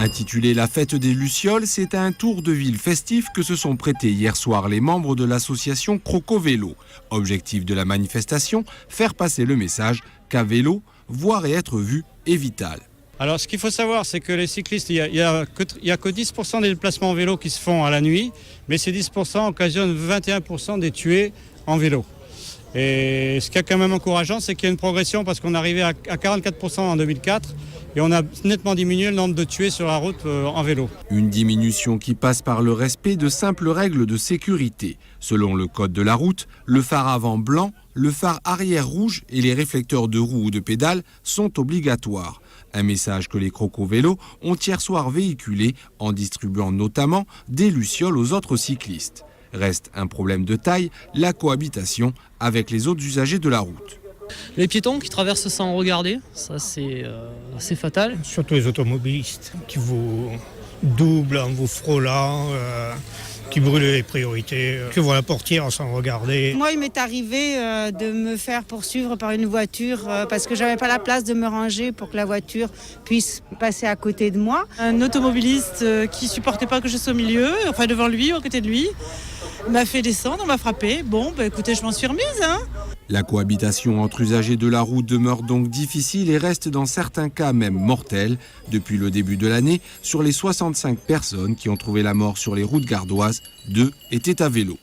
Intitulé La fête des Lucioles, c'est à un tour de ville festif que se sont prêtés hier soir les membres de l'association Croco Vélo. Objectif de la manifestation, faire passer le message qu'à vélo, voir et être vu est vital. Alors ce qu'il faut savoir, c'est que les cyclistes, il n'y a que 10% des déplacements en vélo qui se font à la nuit, mais ces 10% occasionnent 21% des tués en vélo. Et ce qui est quand même encourageant, c'est qu'il y a une progression parce qu'on est arrivé à 44% en 2004 et on a nettement diminué le nombre de tués sur la route en vélo. Une diminution qui passe par le respect de simples règles de sécurité. Selon le code de la route, le phare avant blanc, le phare arrière rouge et les réflecteurs de roue ou de pédale sont obligatoires. Un message que les Croco Vélos ont hier soir véhiculé en distribuant notamment des lucioles aux autres cyclistes. Reste un problème de taille, la cohabitation avec les autres usagers de la route. Les piétons qui traversent sans regarder, ça c'est fatal. Surtout les automobilistes qui vous doublent en vous frôlant, qui brûlent les priorités, qui voient la portière sans regarder. Moi, il m'est arrivé de me faire poursuivre par une voiture parce que j'avais pas la place de me ranger pour que la voiture puisse passer à côté de moi. Un automobiliste qui supportait pas que je sois au milieu, enfin devant lui ou à côté de lui, m'a fait descendre, on m'a frappé. Bon, écoutez, je m'en suis remise. La cohabitation entre usagers de la route demeure donc difficile et reste dans certains cas même mortelle. Depuis le début de l'année, sur les 65 personnes qui ont trouvé la mort sur les routes gardoises, 2 étaient à vélo.